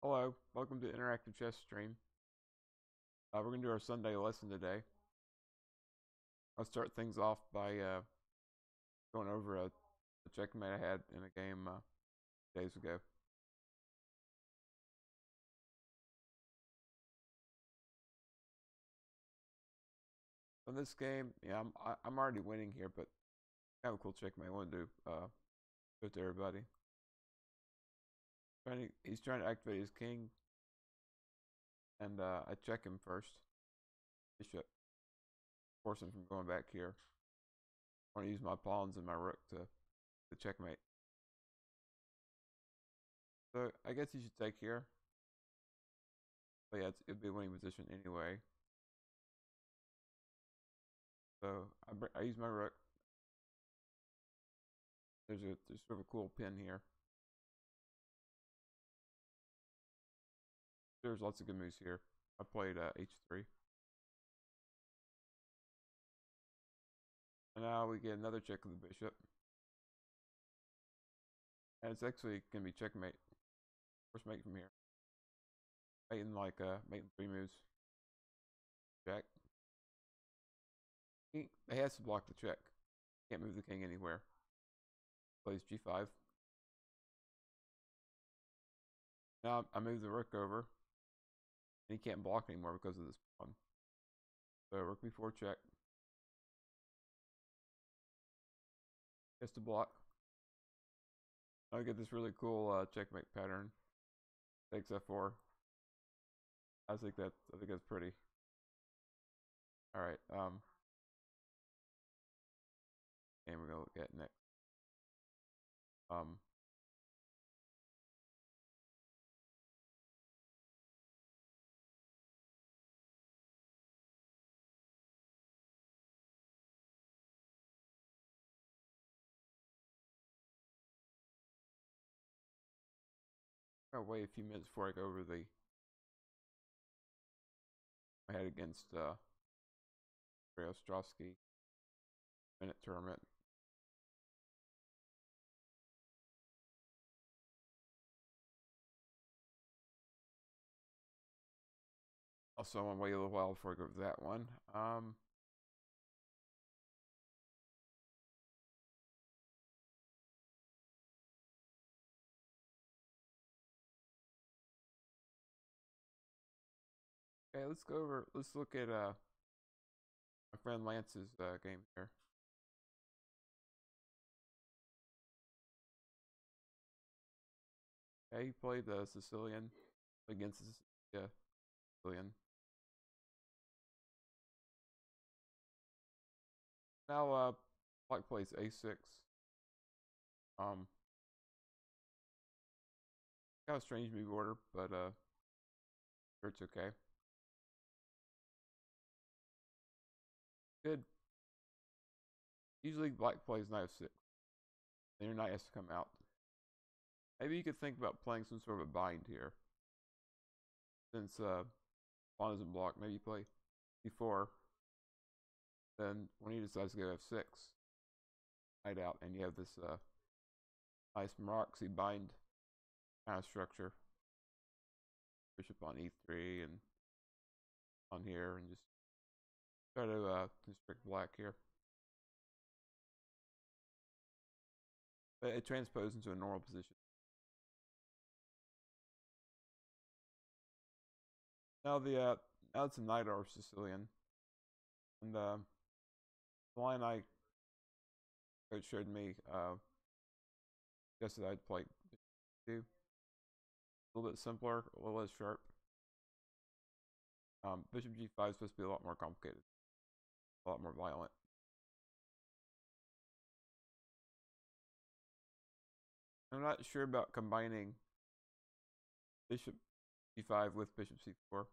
Hello, welcome to Interactive Chess Stream. We're going to do our Sunday lesson today. I'll start things off by going over a checkmate I had in a game days ago. In this game, yeah, I'm already winning here, but kind of a cool checkmate I want to do show it to everybody. He's trying to activate his king, and I check him first. Bishop, force him from going back here. I want to use my pawns and my rook to checkmate. So I guess he should take here. But yeah, it'd be a winning position anyway. So I use my rook. There's sort of a cool pin here. There's lots of good moves here. I played h3. And now we get another check of the bishop. And it's actually going to be checkmate. First mate from here. Mating like mating 3 moves. Check. He has to block the check. Can't move the king anywhere. Plays g5. Now I move the rook over. And he can't block anymore because of this pawn. So rook b4 check. Has to block. I get this really cool checkmate pattern. Takes f4. I think that's pretty. All right. And we're gonna look at next. I'll wait a few minutes before I go over I had against Ray Ostrowski minute tournament. Also, I want to wait a little while before I go over that one. Okay, let's look at my friend Lance's game here. Okay, he played the Sicilian against the Sicilian. Now Black plays a6. Kind of strange move order, but sure it's okay. Good. Usually Black plays knight f6. Then your knight has to come out. Maybe you could think about playing some sort of a bind here. Since pawn isn't blocked, maybe you play e4. Then when he decides to go f6, knight out, and you have this nice Maroczy bind kind of structure. Bishop on e3 and on here, and just try to constrict Black here. But it transposes into a normal position. Now now it's a knight over Sicilian, and the line coach showed me guess that I'd play a little bit simpler, a little less sharp. Bishop g5 is supposed to be a lot more complicated, a lot more violent. I'm not sure about combining bishop g5 with bishop c4.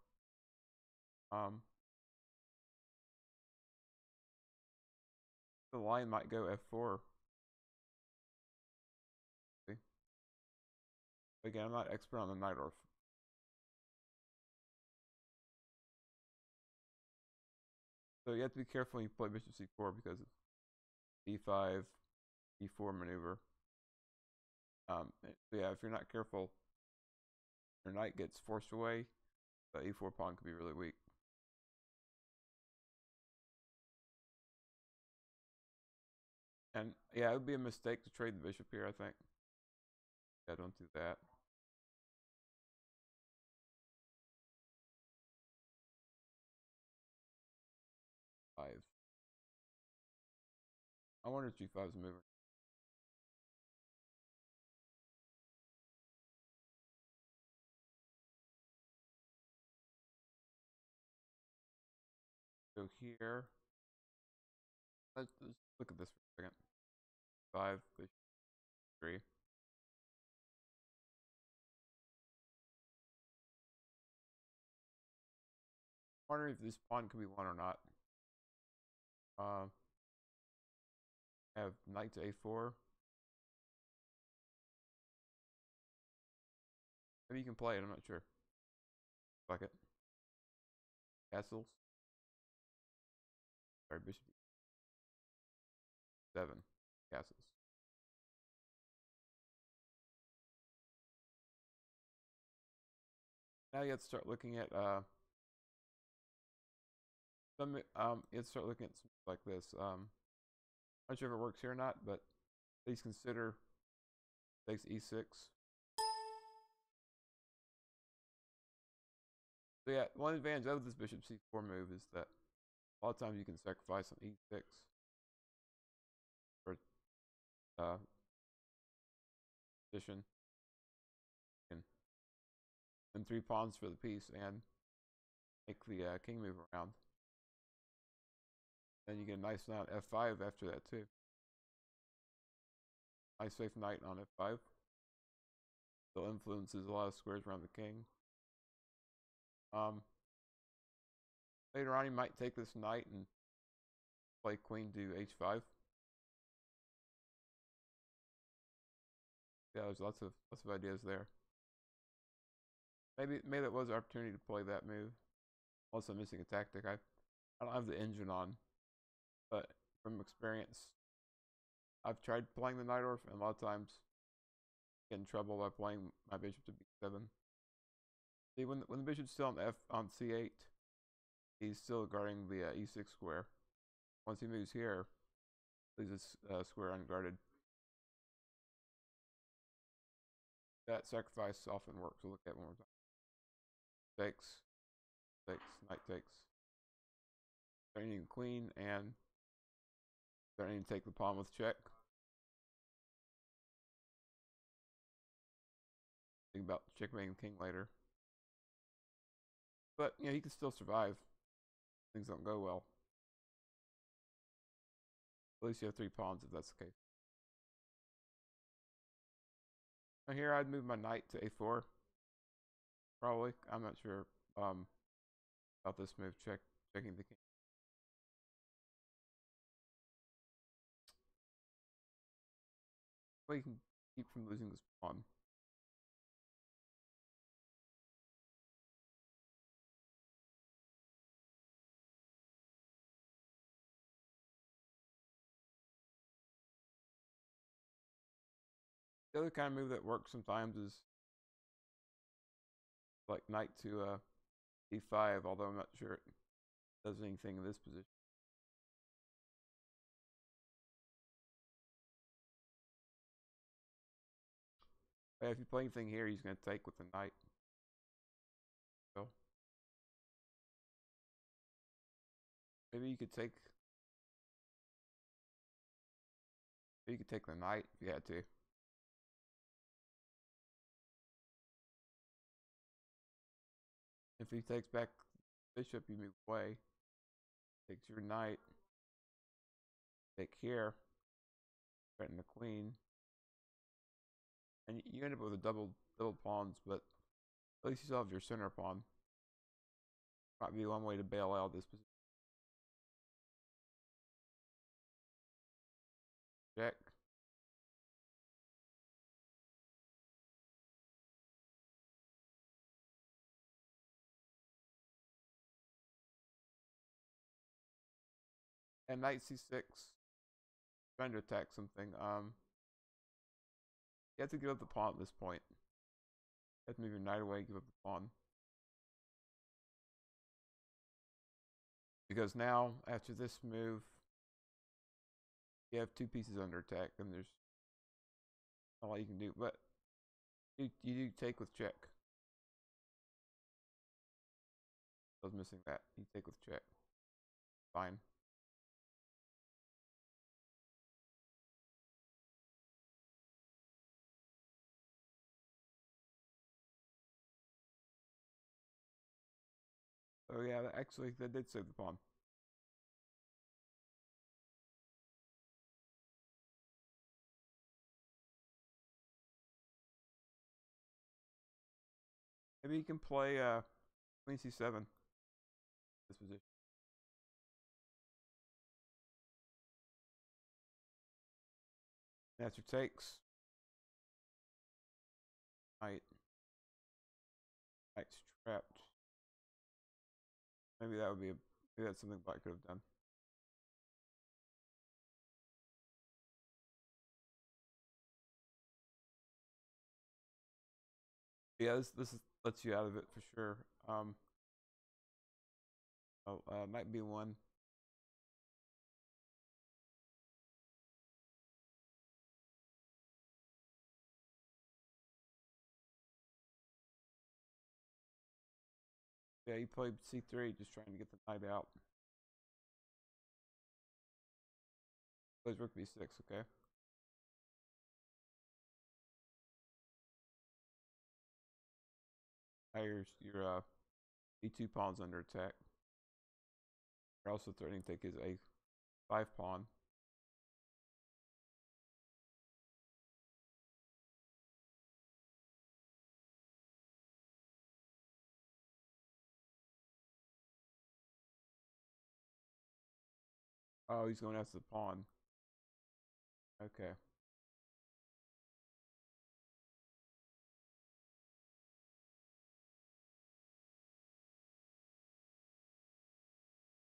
The line might go f4. See? Again, I'm not expert on the Najdorf. So you have to be careful when you play bishop c4 because of e5, e4 maneuver. So yeah, if you're not careful, Your knight gets forced away. The e4 pawn could be really weak. And yeah, it would be a mistake to trade the bishop here, I think. Yeah, don't do that. Five. I wonder if g5 is moving. Go here. Let's look at this for a second. 5, bishop 3. Wondering if this pawn could be won or not. Have knight to a4. Maybe you can play it, I'm not sure. Fuck it. Castles. Sorry, bishop 7. Castles. Now you have to start looking at you have to start looking at something like this. I'm not sure if it works here or not, but please consider takes e6. So yeah, one advantage of this bishop c4 move is that a lot of times you can sacrifice on e6 for position and 3 pawns for the piece and make the king move around. Then you get a nice knight on f5 after that too. Nice safe knight on f5. Still influences a lot of squares around the king. Later on, he might take this knight and play queen to h5. Yeah, there's lots of ideas there. Maybe that was an opportunity to play that move. Also missing a tactic. I don't have the engine on, but from experience, I've tried playing the knight orf, and a lot of times get in trouble by playing my bishop to b7. See, when the bishop's still on on c8, he's still guarding the e6 square. Once he moves here, leaves this square unguarded. That sacrifice often works. We'll look at one more time. Takes, knight takes. Threatening queen and threatening to take the pawn with check. Think about checkmating the king later. But you know, he can still survive. Things don't go well. At least you have 3 pawns if that's the case. Now here I'd move my knight to a4. Probably. I'm not sure about this move. Checking the king. But you can keep from losing this pawn. The other kind of move that works sometimes is like knight to e5, although I'm not sure it does anything in this position. But if you play anything here, he's going to take with the knight. So maybe you could take the knight if you had to. If he takes back bishop, you move away. Takes your knight. Take here. Threaten the queen. And you end up with a double pawns, but at least you still have your center pawn. Might be one way to bail out this position. Check. And knight c6. Trying to attack something. You have to give up the pawn at this point. have to move your knight away, give up the pawn. Because now, after this move, you have 2 pieces under attack, and there's not a lot you can do. But you do take with check. I was missing that. You take with check. Fine. Oh yeah, actually, that did save the pawn. Maybe you can play Queen C7. This position. Answer takes. Knight. Knight's trapped. Maybe that would be maybe that's something Black could have done. Yeah, this lets you out of it for sure. Knight B1. Yeah, you played C3, just trying to get the knight out. Plays Rook B6, okay. Now your E2 pawn's under attack. You're also threatening to take his A5 pawn. Oh, he's going after the pawn. Okay.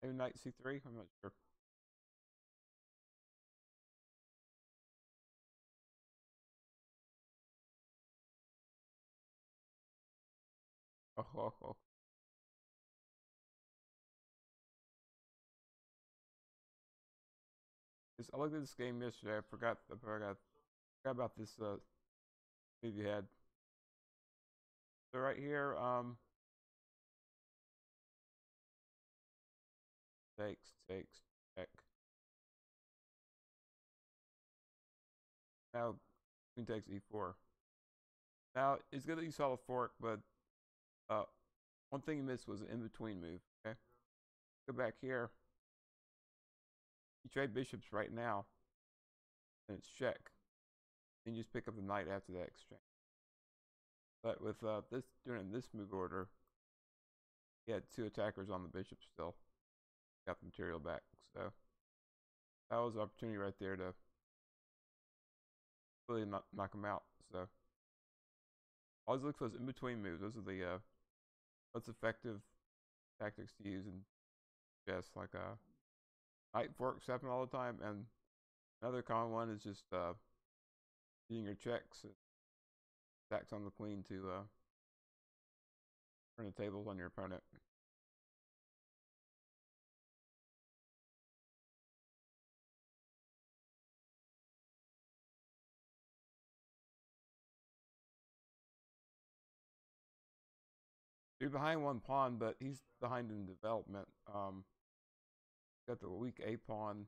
Maybe Knight C3? I'm not sure. Oh. I looked at this game yesterday. I forgot about this move you had. So right here, takes, check. Now queen takes E4. Now it's good that you saw the fork, but one thing you missed was an in-between move. Okay, go back here. You trade bishops right now, and it's check. And you just pick up the knight after that exchange. But with this doing this move order, he had 2 attackers on the bishop still. Got the material back, so that was an opportunity right there to really knock him out. So always look for those in between moves. Those are the most effective tactics to use in chess. Like knight forks happen all the time, and another common one is just using your checks, attacks on the queen to turn the tables on your opponent. You're behind 1 pawn, but he's behind in development. Got the weak A pawn.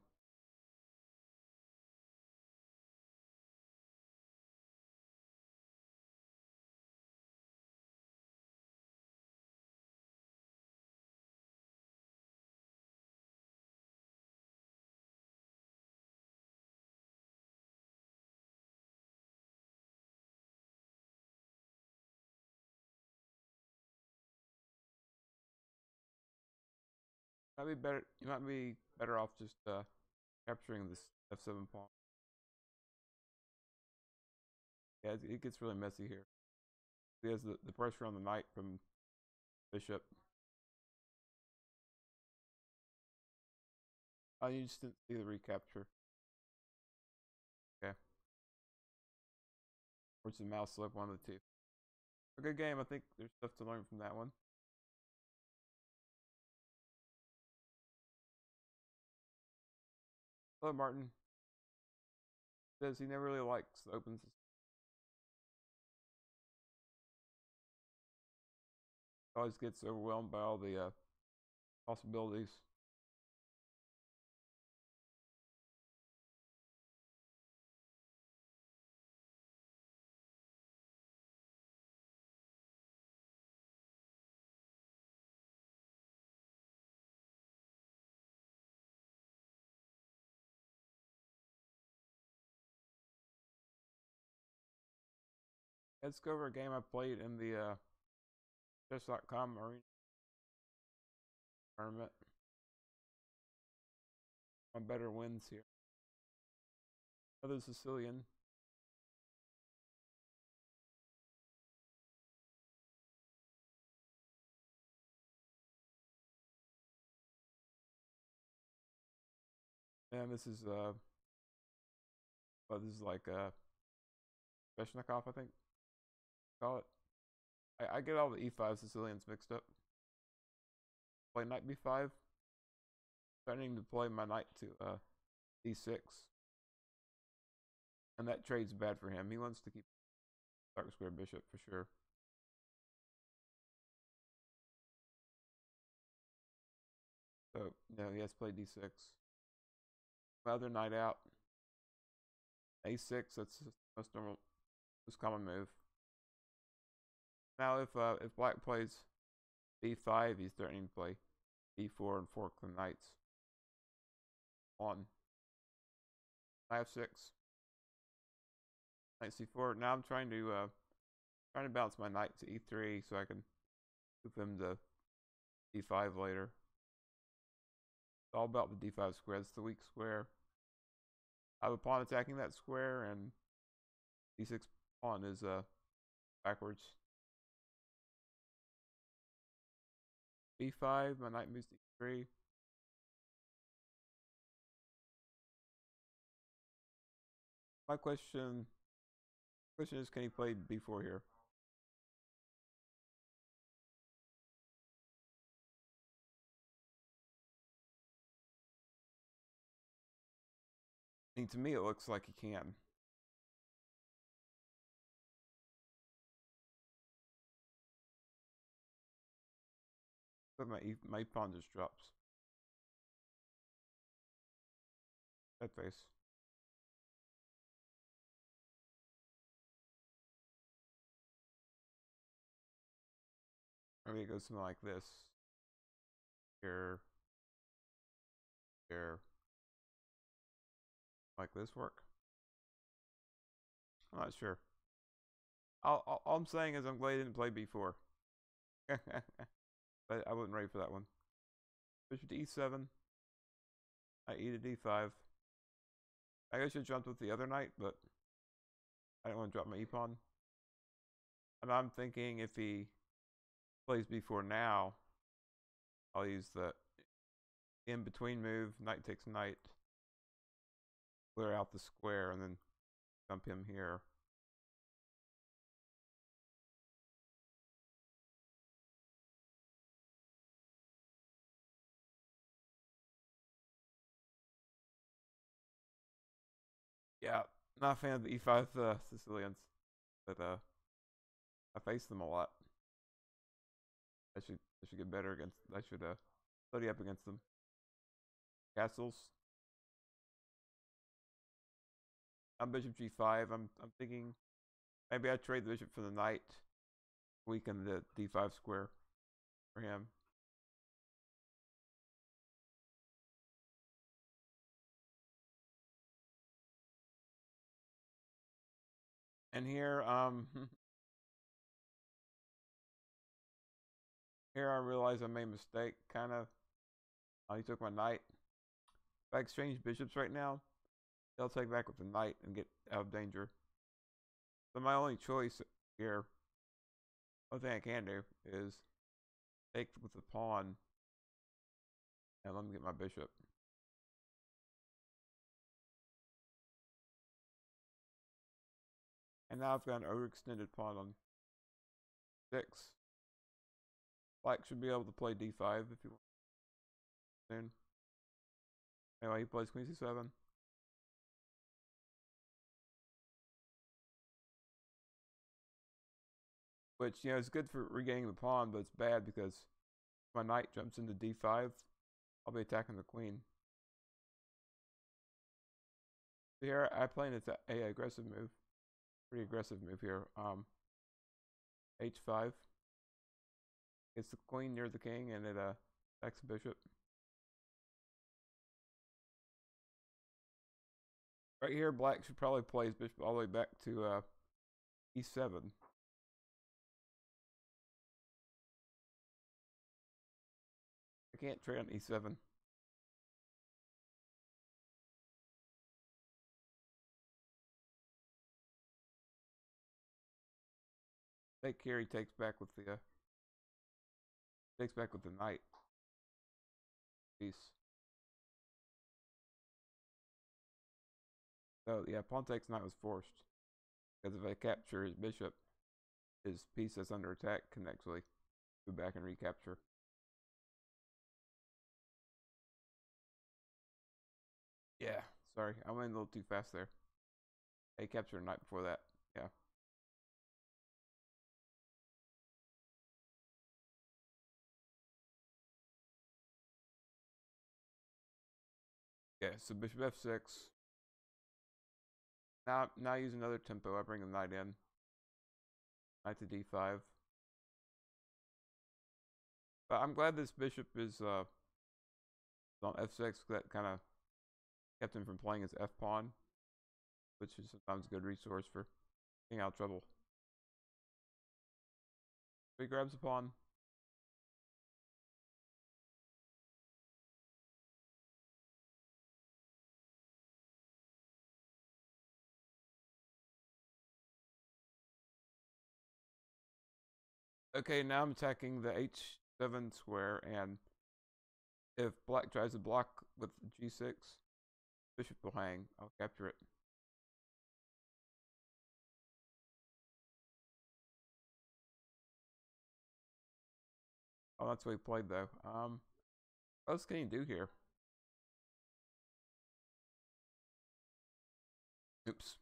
Might be better. You might be better off just capturing this F7 pawn. Yeah, it gets really messy here. He has the pressure on the knight from bishop. Oh, you just didn't see the recapture. Okay. Or it's a mouse slip, one of the two. A good game. I think there's stuff to learn from that one. Hello, Martin. Says he never really likes the open system. Always gets overwhelmed by all the possibilities. Let's go over a game I played in the chess.com arena tournament. My better wins here. Another Sicilian. And this is this is like Sveshnikov, I think. Call it. I get all the E5 Sicilians mixed up. Play knight B5. Starting to play my knight to D6. And that trade's bad for him. He wants to keep dark square bishop for sure. So, no, he has to play D6. My other knight out. A6, that's the most normal, most common move. Now, if black plays B5, he's threatening to play B4 and fork the knights. On. I have 6. Knight C4. Now I'm trying to bounce my knight to E3 so I can move him to D5 later. It's all about the D5 square. It's the weak square. I have a pawn attacking that square, and D6 pawn is backwards. B5, my knight moves to E3. My question is, can he play B4 here? I mean, to me, it looks like he can. But my pawn just drops. That face. Maybe it goes something like this. Here. Here. Like this work? I'm not sure. All I'm saying is I'm glad he didn't play B4. But I wasn't ready for that one. Bishop to E7. Knight E to D5. I guess I jumped with the other knight, but I didn't want to drop my E-pawn. And I'm thinking if he plays B4 now, I'll use the in-between move, knight takes knight, clear out the square, and then jump him here. Yeah, not a fan of the E5 Sicilians, but I face them a lot. I should get better against. I should study up against them. Castles. I'm bishop G5. I'm thinking maybe I trade the bishop for the knight, weaken the D5 square for him. And here, here I realize I made a mistake. Kind of. He took my knight. If I exchange bishops right now, they'll take back with the knight and get out of danger. So my only choice here, only thing I can do is take with the pawn and let me get my bishop. And now I've got an overextended pawn on 6. Black should be able to play d5 if you want soon. Anyway, he plays queen c7. Which, you know, is good for regaining the pawn, but it's bad because if my knight jumps into d5, I'll be attacking the queen. So here I play an aggressive move. Pretty aggressive move here. h5. It's the queen near the king, and it attacks the bishop. Right here, black should probably play his bishop all the way back to e7. I can't trade on e7. Take care. He takes back with the knight piece. So yeah, pawn takes knight was forced because if I capture his bishop, his piece that's under attack can actually go back and recapture. Yeah, sorry, I went a little too fast there. I captured a knight before that. Yeah. Okay, so bishop f6. Now I use another tempo. I bring the knight in. Knight to d5. But I'm glad this bishop is on f6. That kind of kept him from playing his f pawn, which is sometimes a good resource for getting out of trouble. So he grabs the pawn. Okay, now I'm attacking the h7 square, and if black tries to block with g6, bishop will hang. I'll capture it. Oh, that's what he played though. What else can he do here? Oops.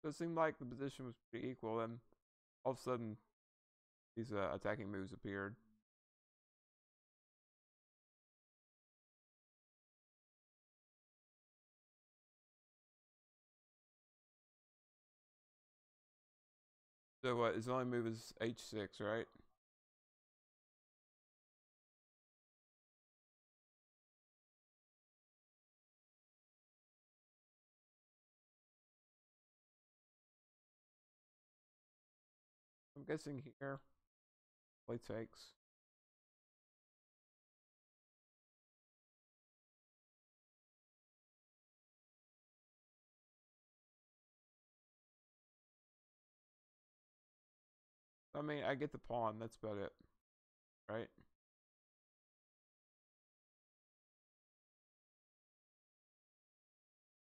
So it seemed like the position was pretty equal, and all of a sudden, these attacking moves appeared. So what? His only move is h6, right? I'm guessing here, play takes. I mean, I get the pawn. That's about it, right?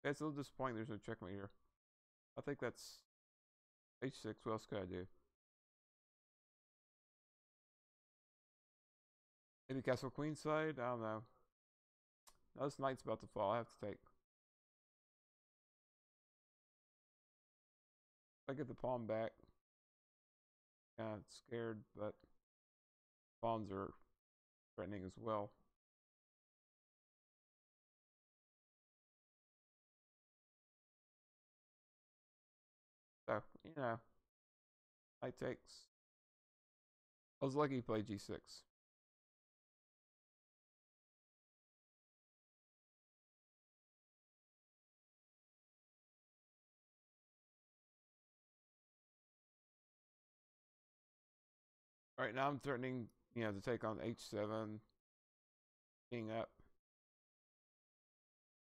It's a little disappointing. There's no checkmate here. I think that's h6. What else could I do? Maybe castle queenside? I don't know. Now this knight's about to fall. I have to take. I get the pawn back. Yeah, it's scared, but pawns are threatening as well. So, you know, knight takes. I was lucky he played g6. Alright, now I'm threatening, you know, to take on h7, king up.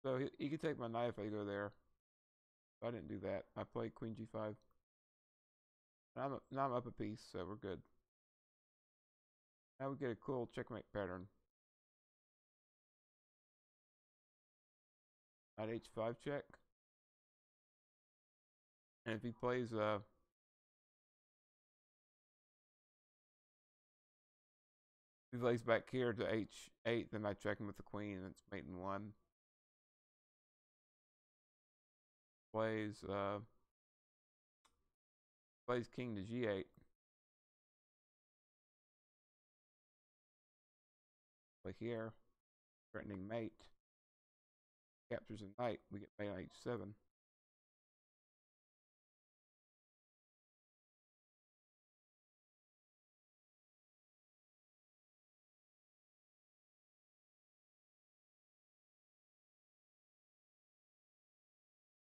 So he could take my knight if I go there. But I didn't do that. I played queen g5. Now I'm up a piece, so we're good. Now we get a cool checkmate pattern. Knight h5 check. And if he plays back here to h8, then I check him with the queen, and it's mate in 1. Plays king to g8. Play here, threatening mate. Captures a knight. We get mate on h7.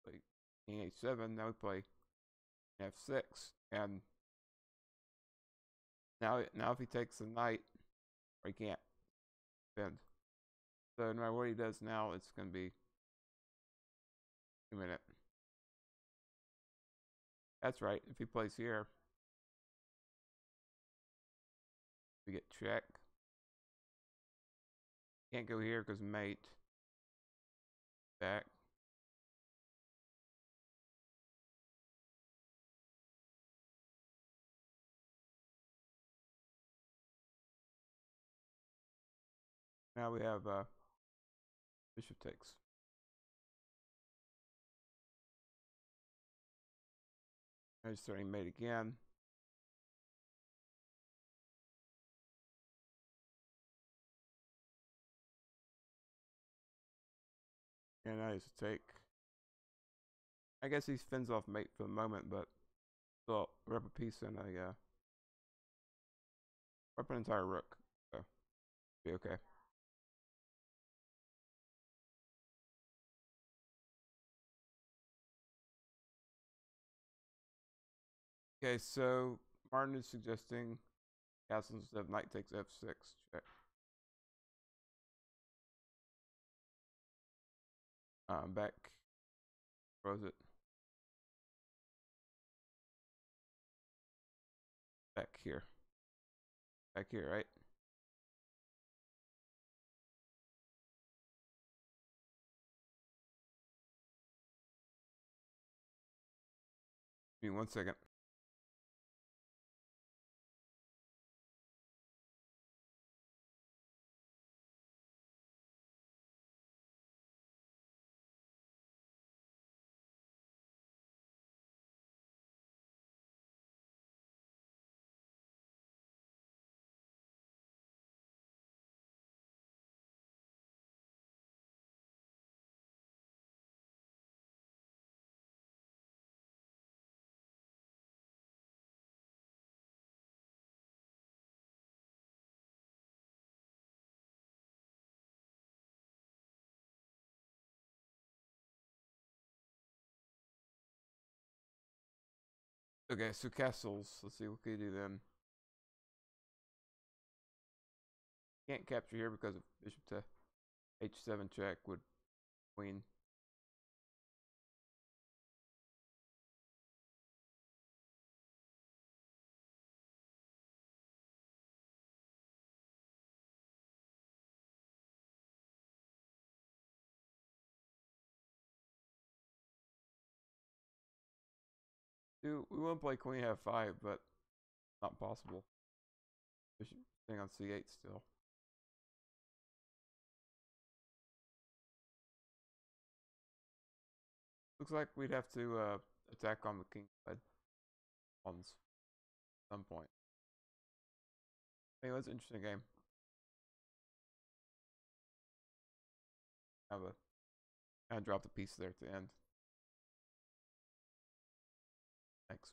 Play king h7. Now we play f6, and now if he takes the knight, or he can't defend. So no matter what he does now, it's going to be 2-minute. That's right. If he plays here, we get check. Can't go here because mate. Back. Now we have bishop takes. I just starting mate again. And I just take. I guess he fends off mate for the moment, but still rep a piece and rep an entire rook. So be okay. Okay, so Martin is suggesting castle instead of knight takes f6. Check. Back. Throws it. Back here. Back here, right? Give me 1 second. Okay, so castles. Let's see what can you do then. Can't capture here because of bishop to h7 check with queen. Dude, we want to play queen f5, but not possible. Bishop thing on c8 still. Looks like we'd have to attack on the king side on some point. Anyway, it's an interesting game. I dropped a piece there at the end. Thanks.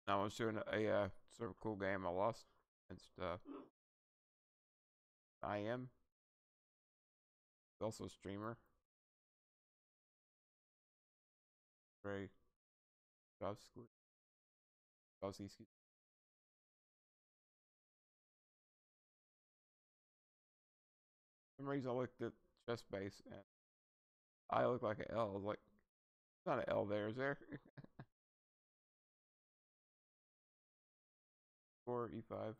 Now I was doing a sort of cool game I lost against IM. He's also a streamer. Ray Dovsky. For some reason I looked at chess base and I look like an L. I was like, it's not an L there, is there? 4 e5.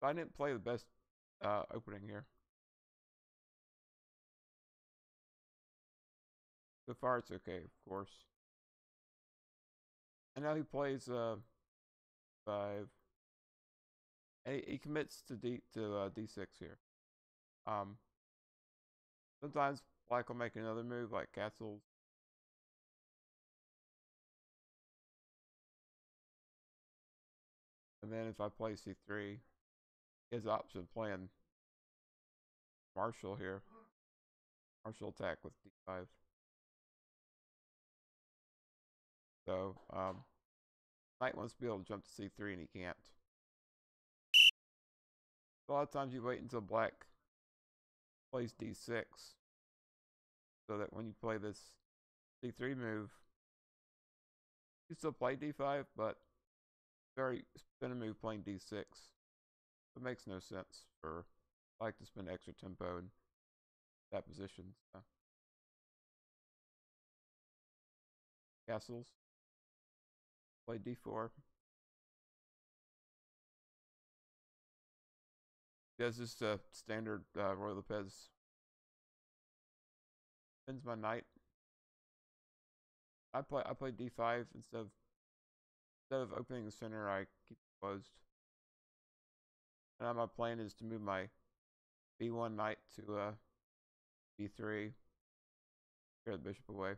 But I didn't play the best opening here. So far, it's okay, of course. And now he plays 5. And he commits to D6 here. Um, Sometimes Black will make another move like castles. And then if I play C3, his option playing Marshall here. Marshall attack with D5. So Knight wants to be able to jump to C3 and he can't. A lot of times you wait until Black plays D6 so that when you play this D3 move, you still play D5, but very spin a move playing D6. It makes no sense for Black to spend extra tempo in that position. So. Castles. Play D4. That's just a standard Roy Lopez. Spins my knight. I play D5 instead of opening the center. I keep it closed. And now my plan is to move my B1 knight to B3. Clear the bishop away.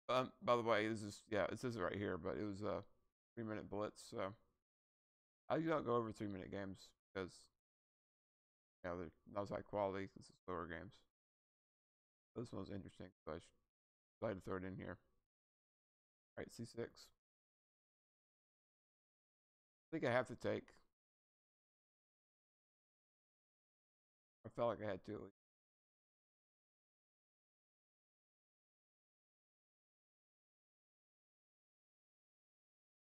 By the way, this is it says it right here, but it was a 3-minute blitz. So I usually don't go over 3-minute games because they're not as high quality. This is slower games. This one's interesting, so I should try to throw it in here. All right, C6. I think I have to take. I felt like I had to at least.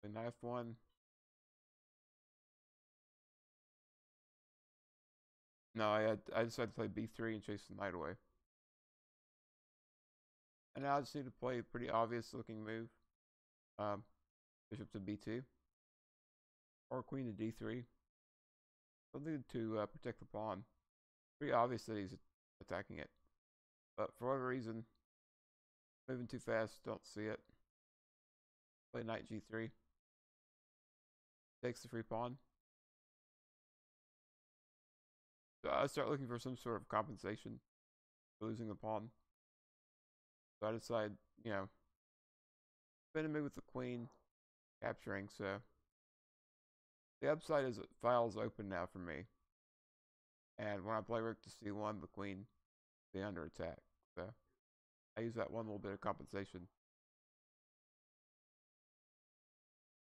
The knife one. No, I decided to play B3 and chase the knight away. And now I just need to play a pretty obvious looking move. Bishop to B2. Or queen to D3. Something to protect the pawn. Pretty obvious that he's attacking it. But for whatever reason, moving too fast, don't see it. Play knight G3. Takes the free pawn. So I start looking for some sort of compensation for losing the pawn. So I decide, spin a move with the queen, capturing. So the upside is file's open now for me. And when I play rook to C1, the queen will be under attack. So I use that one little bit of compensation.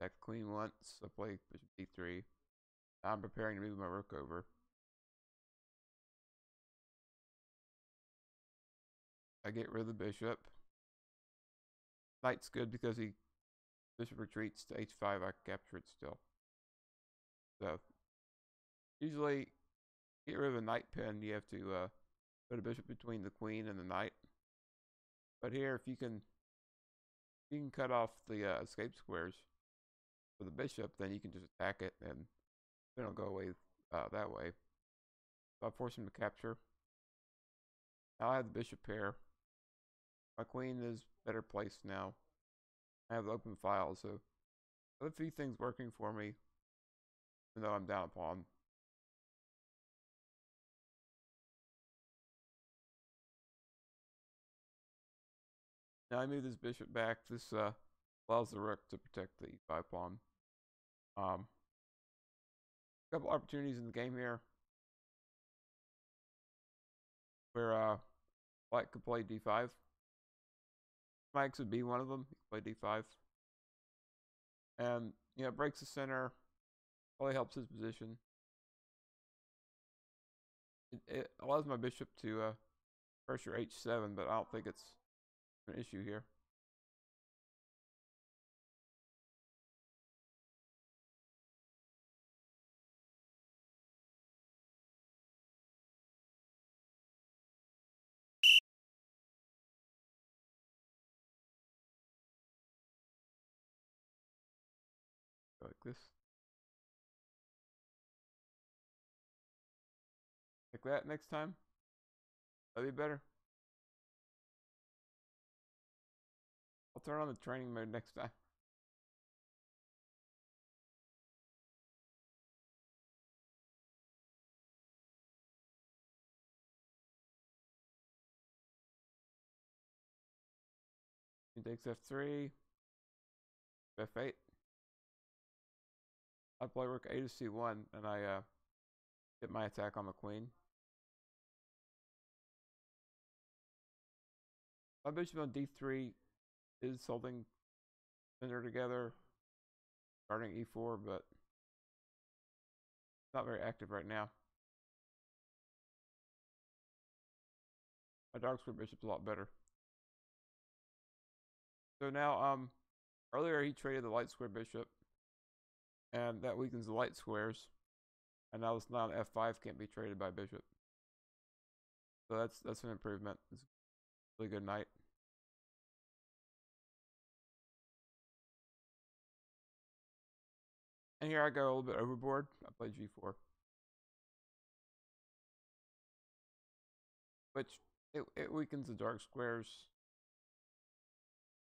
Attack the queen once. I play bishop D3. Now I'm preparing to move my rook over. I get rid of the bishop. Knight's good because bishop retreats to H5. I capture it still. So usually, get rid of a knight pin. You have to put a bishop between the queen and the knight. But here, if you can cut off the escape squares for the bishop, then you can just attack it, and it'll go away that way. So I force him to capture. Now I have the bishop pair. My queen is better placed now. I have the open file, so I have a few things working for me, even though I'm down a pawn. Now I move this bishop back. This allows the rook to protect the e5 pawn. A couple opportunities in the game here where Black could play d5. Mike's would be one of them. He could play d5. And, it breaks the center. Probably helps his position. It allows my bishop to pressure h7, but I don't think it's an issue here. this. Like that next time. That'd be better. I'll turn on the training mode next time. He takes f3, f8. I play rook a to c1, and I get my attack on the queen. My bishop on d3 is holding center together, starting e4, but not very active right now. My dark square bishop's a lot better. So now, earlier he traded the light square bishop, and that weakens the light squares. And now this knight on f5 can't be traded by bishop. So that's an improvement. It's a really good knight. And here I go a little bit overboard. I play g4. Which, it weakens the dark squares.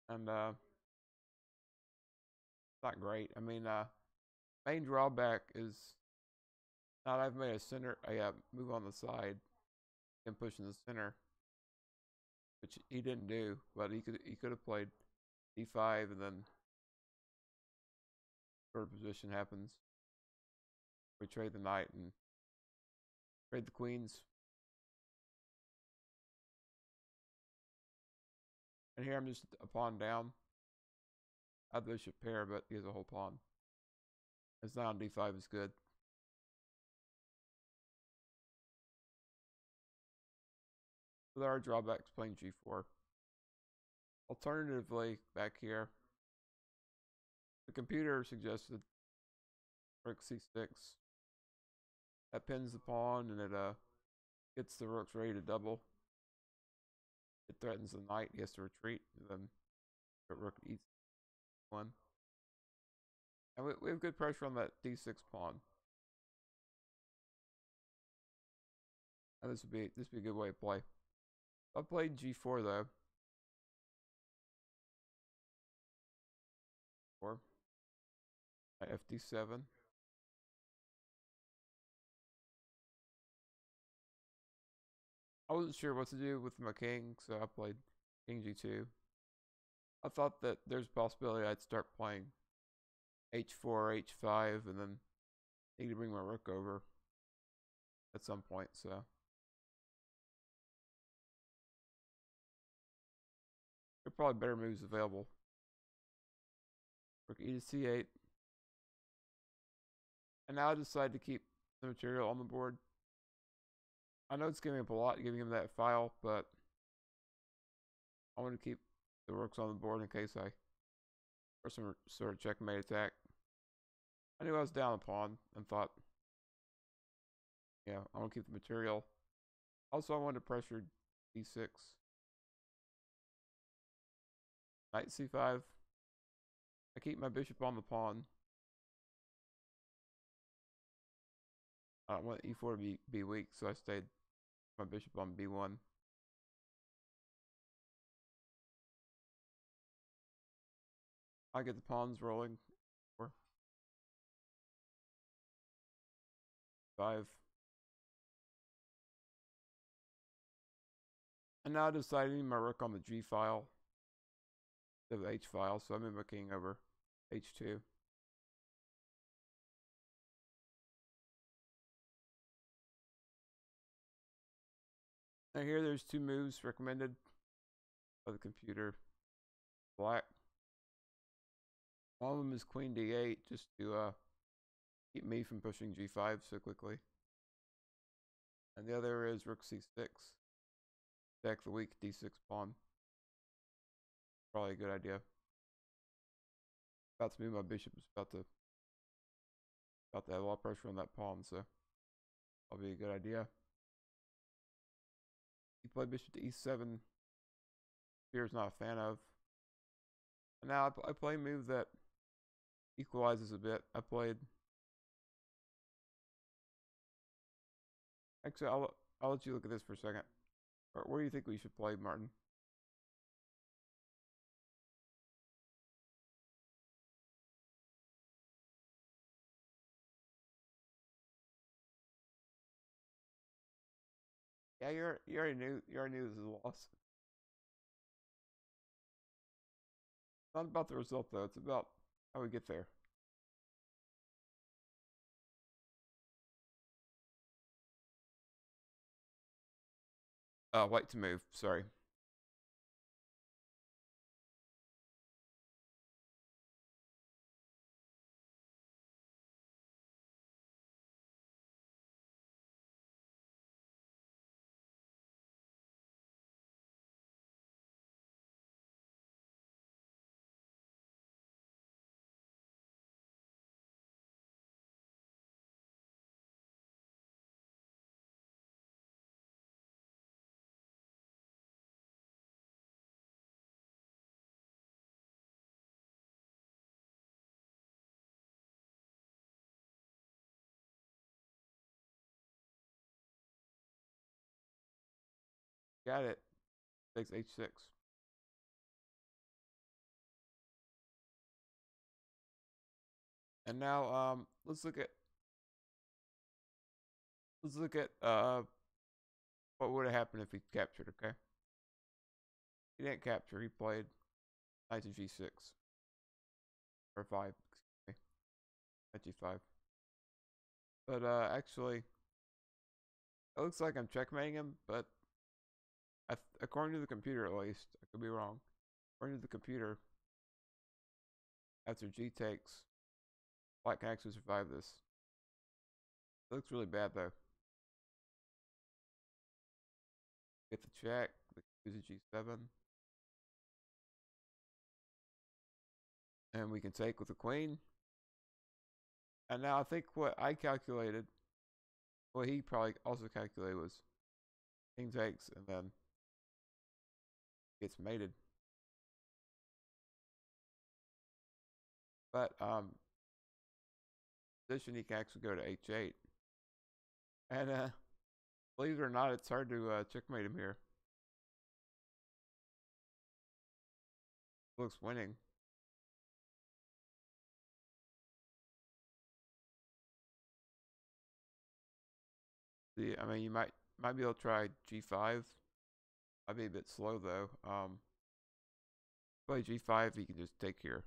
And, it's not great. I mean, main drawback is now that I've made a move on the side and push in the center, which he didn't do, but he could have played d5 and then third position happens. We trade the knight and trade the queens. And here I'm just a pawn down. I have the bishop pair, but he has a whole pawn. His knight on d5 is good. So there are drawbacks playing g4. Alternatively, back here, the computer suggested rook c6. That pins the pawn, and it gets the rooks ready to double. It threatens the knight. He has to retreat, and then rook e1. And we have good pressure on that d6 pawn. And this would be a good way to play. I played g4 though. Or fd7. I wasn't sure what to do with my king, so I played king g2. I thought that there's a possibility I'd start playing h4, h5, and then need to bring my rook over at some point, so. There are probably better moves available. Rook e to c8. And now I decide to keep the material on the board. I know it's giving up a lot, giving him that file, but I want to keep the rooks on the board in case I for some sort of checkmate attack. I knew I was down a pawn and thought, yeah, I want to keep the material. Also, I wanted to pressure d6. Knight c5. I keep my bishop on the pawn. I don't want e4 to be weak, so I stayed my bishop on b1. I get the pawns rolling. 4, 5. And now deciding my rook on the g file, the h file, so I'm moving my king over h2. Now here there's two moves recommended by the computer. Black. One of them is queen d8, just to keep me from pushing g5 so quickly. And the other is rook c6. Attack the weak d6 pawn. Probably a good idea. About to move my bishop, is about to have a lot of pressure on that pawn, so that'll be a good idea. He played bishop to e7. Spear's not a fan of. And now I play a move that equalizes a bit. I played. Actually, I'll let you look at this for a second. Where do you think we should play, Martin? Yeah, you already knew this was a loss. It's not about the result though. It's about how we get there. White to move. Sorry. Got it. Takes h6. And now let's look at what would have happened if he captured, okay? He didn't capture, he played knight to g6. Or 5, excuse me. Knight g5. But actually it looks like I'm checkmating him, but according to the computer at least, I could be wrong. According to the computer, after g takes, Black can actually survive this. It looks really bad though. Get the check, use a g7. And we can take with the queen. And now I think what I calculated, what he probably also calculated was king takes and then gets mated. But position he can actually go to h8. And believe it or not, it's hard to checkmate him here. Looks winning. See, I mean, you might be able to try g5. Might be a bit slow though. Play g5, he can just take here.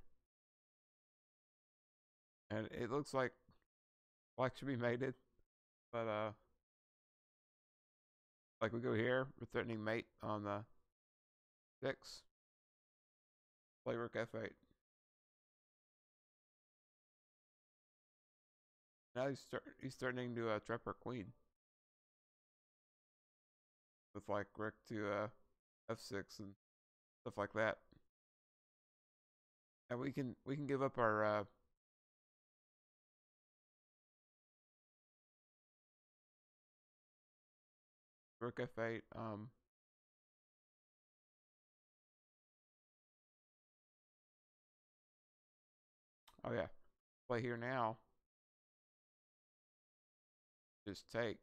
And it looks like black should be mated, but like we go here, we're threatening mate on the 6. Play rook f8. Now he's threatening to trap our queen with like rook to f6 and stuff like that. And we can give up our rook f8. Oh yeah, play here now. Just take.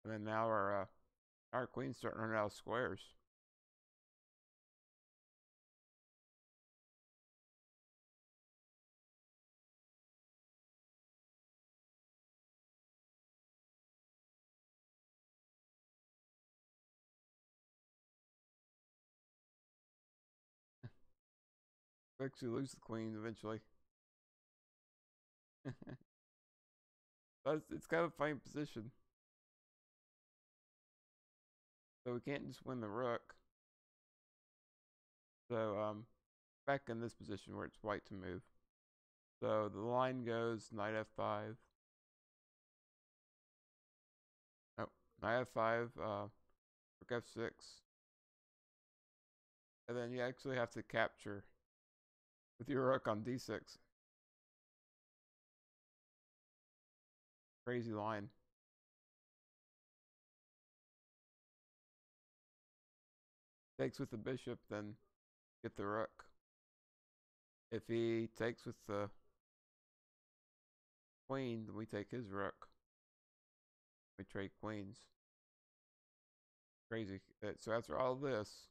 And then now our queen's starting to run out of squares. We actually lose the queen eventually. But it's kind of a funny position. So we can't just win the rook. So back in this position where it's white to move. So the line goes knight f5. Oh, knight f5, rook f6. And then you actually have to capture with your rook on d6. Crazy line. Takes with the bishop, then get the rook. If he takes with the queen, then we take his rook. We trade queens. Crazy. So after all this,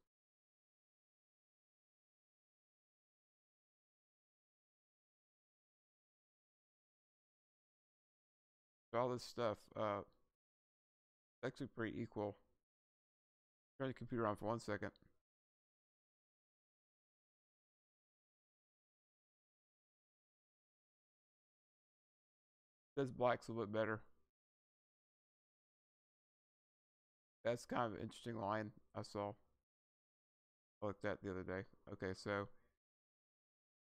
stuff, it's actually pretty equal. Turn the computer on for 1 second. This black's a little bit better. That's kind of an interesting line I saw. I looked at the other day. Okay, so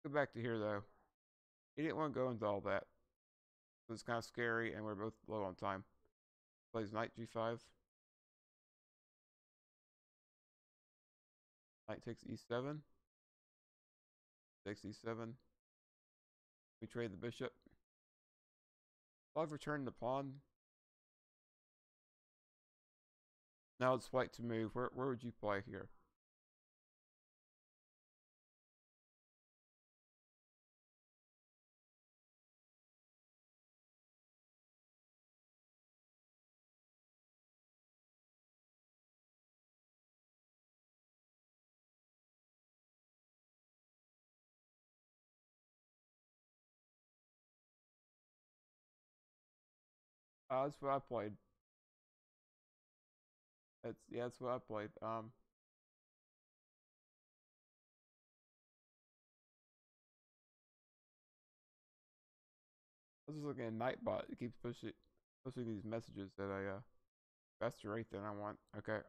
go back to here though. He didn't want to go into all that. It was kind of scary, and we're both low on time. Plays knight g5. Knight takes e7. Takes e7. We trade the bishop. I've returned the pawn. Now it's white to move. Where would you play here? That's what I played. That's what I played. I was just looking at Nightbot. It keeps pushing these messages that that's the rate that I want. Okay.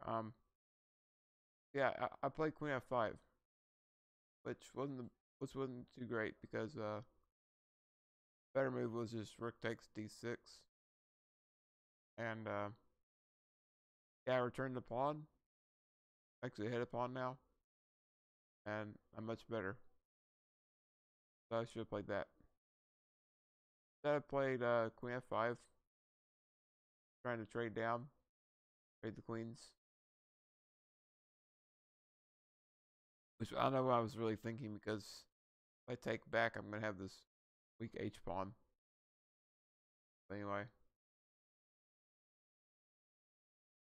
Yeah, I played Queen F5, which wasn't too great because better move was just Rook takes D6, and yeah, I returned the pawn. Actually, hit a pawn now, and I'm much better. So I should have played that. Instead, I played Queen F5, trying to trade down, trade the queens. Which I don't know what I was really thinking, because if I take back, I'm gonna have this weak H pawn. But anyway,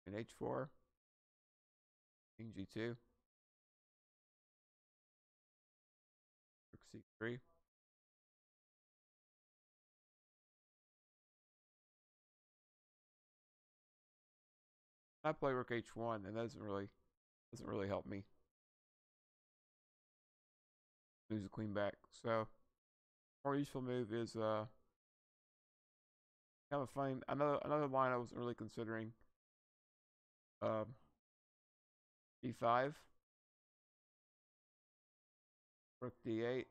in H4, King G2, Rook C3. I play Rook H1, and that doesn't really help me. Lose the queen back. So more useful move is kind of funny. Another line I wasn't really considering. D5, Rook D8.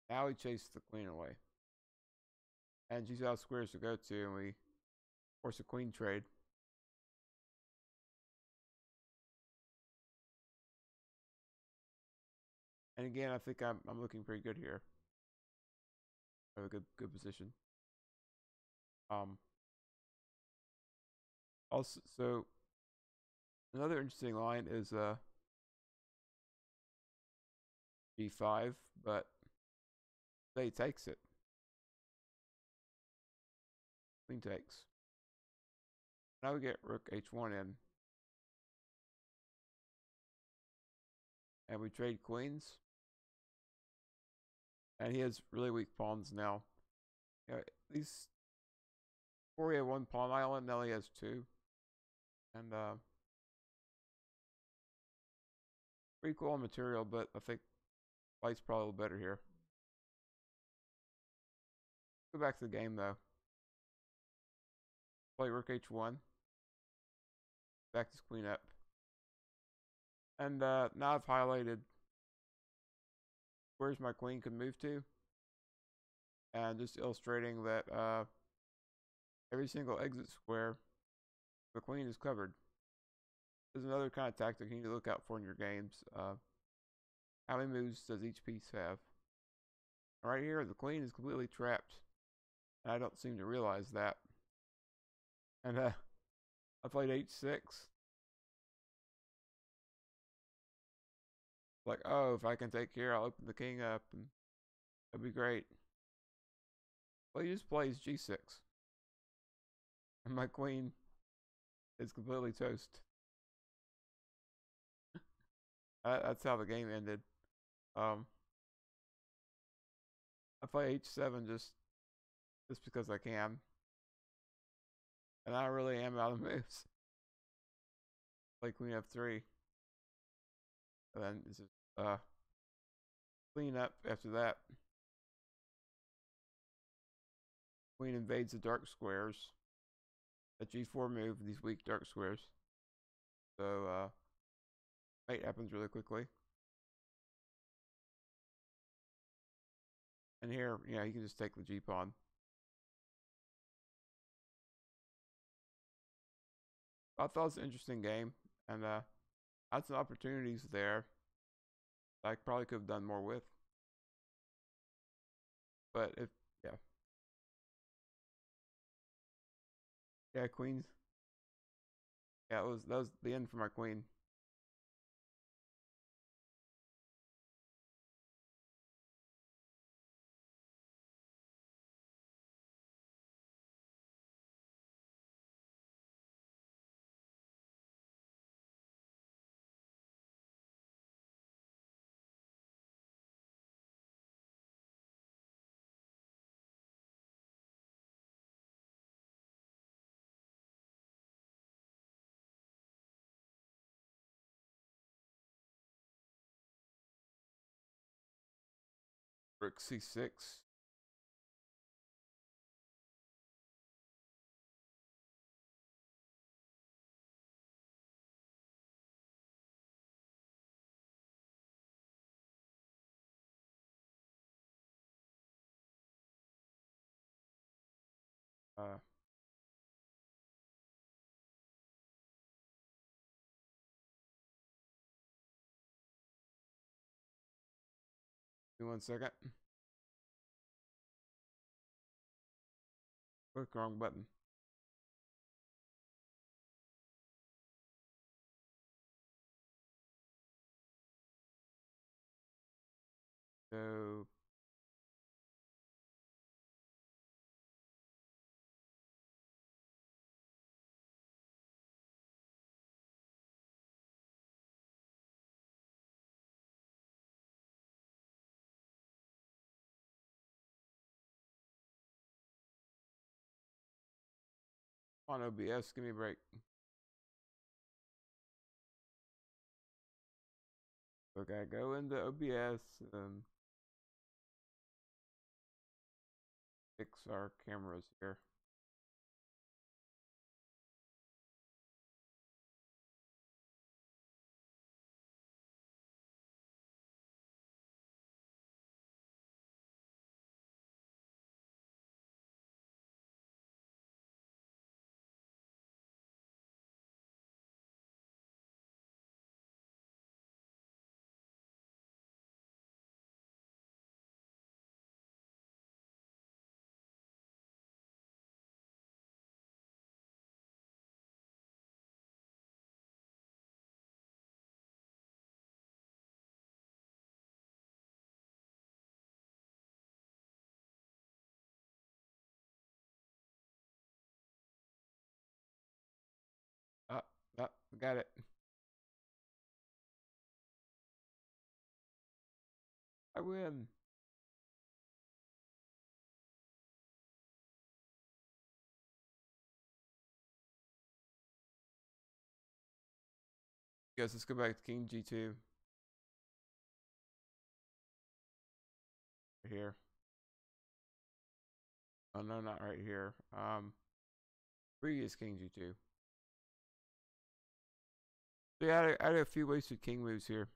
Now we chase the queen away, and she's out squares to go to, and we force a queen trade. And again, I think I'm looking pretty good here. I have a good position. Also, so another interesting line is B5, but they takes it. Queen takes. Now we get Rook H1 in, and we trade queens. And he has really weak pawns now. Yeah, these before he had one pawn island, now he has two. And pretty cool on material, but I think white's probably a little better here. Go back to the game though. Play Rook H1. Back this queen up. And now I've highlighted where's my queen could move to. And just illustrating that every single exit square, the queen is covered. There's another kind of tactic you need to look out for in your games. How many moves does each piece have? Right here, the queen is completely trapped. And I don't seem to realize that. And I played H6. Like, oh, if I can take here, I'll open the king up, and that'd be great. Well, he just plays g6, and my queen is completely toast. That's how the game ended. I play h7 just because I can, and I really am out of moves. Play queen f3, and then it's just clean up after that. Queen invades the dark squares. That g4 move, these weak dark squares. So mate happens really quickly. And here, yeah, you can just take the g pawn. I thought it was an interesting game, and had some opportunities there I probably could have done more with. But if yeah, queens. Yeah, that was the end for my queen. Rook c6. Uh, Give me 1 second. Click wrong button. So on OBS, give me a break. Okay, go into OBS and fix our cameras here. Ah, got it. I win. Guess let's go back to king g2. Right here. Oh no, not right here. Previous king g2. So yeah, I had a few wasted king moves here.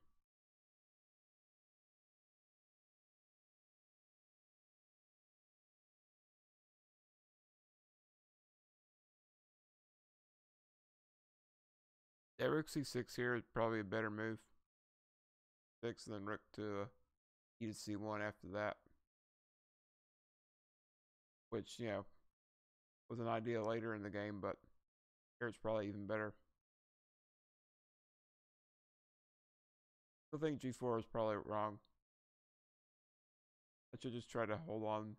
Yeah, rook c6 here is probably a better move. 6 and then rook to e to c1 after that. Which, you know, was an idea later in the game, but here it's probably even better. I think g4 is probably wrong. I should just try to hold on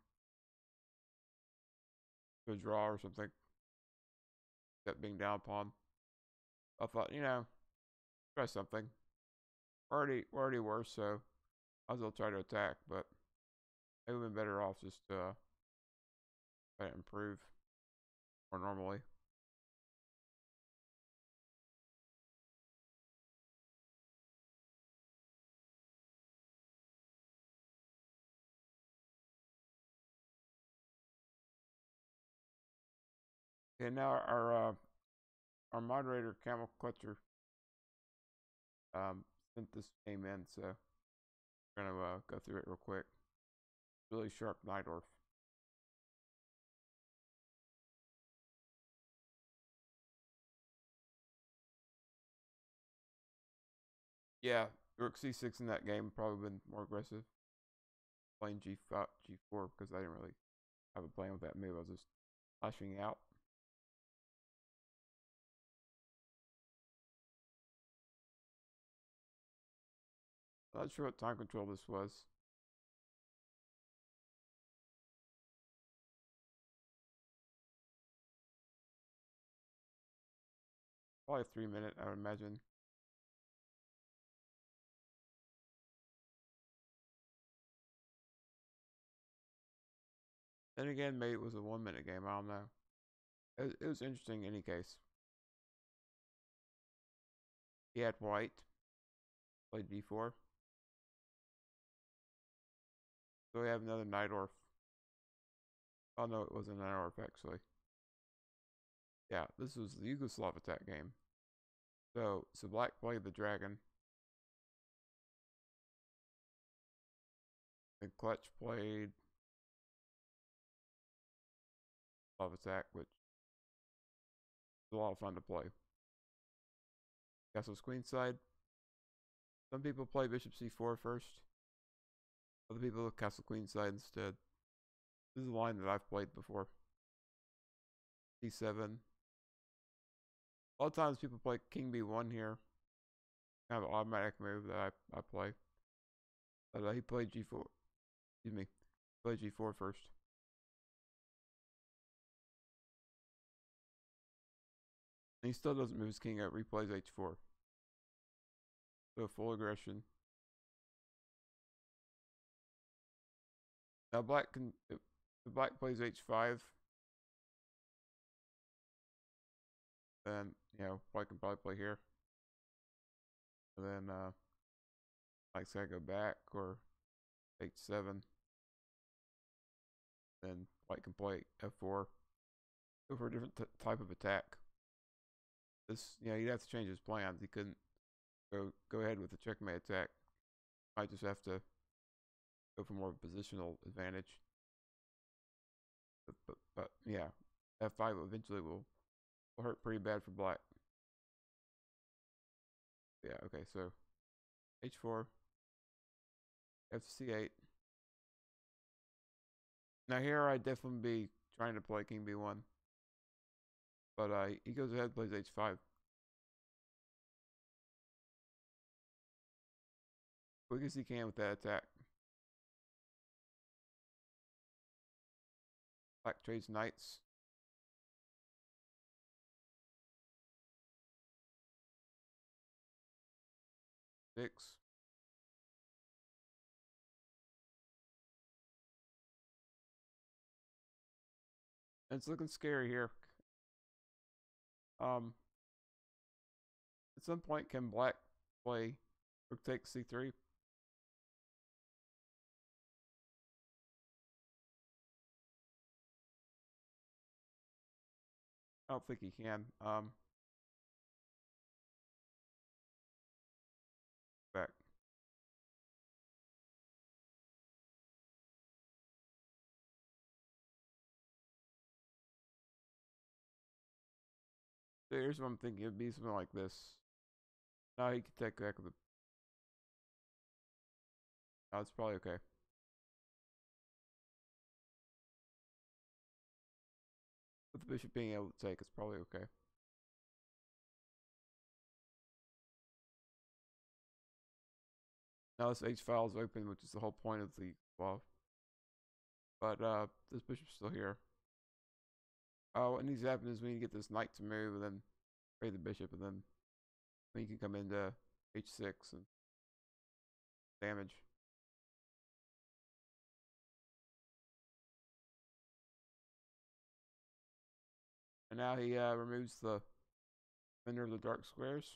to a draw or something. That being down pawn. I thought, try something. We're already worse, so I will try to attack, but it would have been better off just try to improve more normally. Okay, now our moderator Camel Clutcher sent this game in, so we're gonna go through it real quick. Really sharp Najdorf. Yeah, Rook C6 in that game probably been more aggressive. Playing G5, G4 because I didn't really have a plan with that move. I was just flashing out. Not sure what time control this was. Probably 3 minute, I would imagine. Then again, maybe it was a 1 minute game. I don't know. It was interesting in any case. He had white. Played d4. So we have another Najdorf. Oh no, it wasn't Najdorf actually. Yeah, this was the Yugoslav attack game. So black played the dragon. And Clutch played Slav attack, which is a lot of fun to play. Castle's queenside. Some people play bishop c4 first. Other people castle queenside instead. This is a line that I've played before. c7. A lot of times people play king b1 here. Kind of an automatic move that I play. But he played g4. Excuse me. Played g4 first. And he still doesn't move his king out. Replays h4. So full aggression. Now black can, if black plays h5, then white can probably play here. And then black's gotta go back or h7. Then white can play f4. Go for a different type of attack. This, he'd have to change his plans. He couldn't go ahead with the checkmate attack. Might just have to go for more of a positional advantage. But yeah, f5 eventually will hurt pretty bad for black. Yeah, okay, so h4, fc8. Now here I'd definitely be trying to play king b1. But he goes ahead and plays h5. Quick as he can with that attack. Black trades knights. Six. It's looking scary here. At some point, can black play rook takes c3? I don't think he can. Back. So here's what I'm thinking. It'd be something like this. No, he could take back with the. No, it's probably okay. With the bishop being able to take, it's probably okay. Now this H-file is open, which is the whole point of the bluff. But this bishop's still here. What needs to happen is we need to get this knight to move, and then trade the bishop, and then we can come into H6 and damage. And now he removes the defender of the dark squares.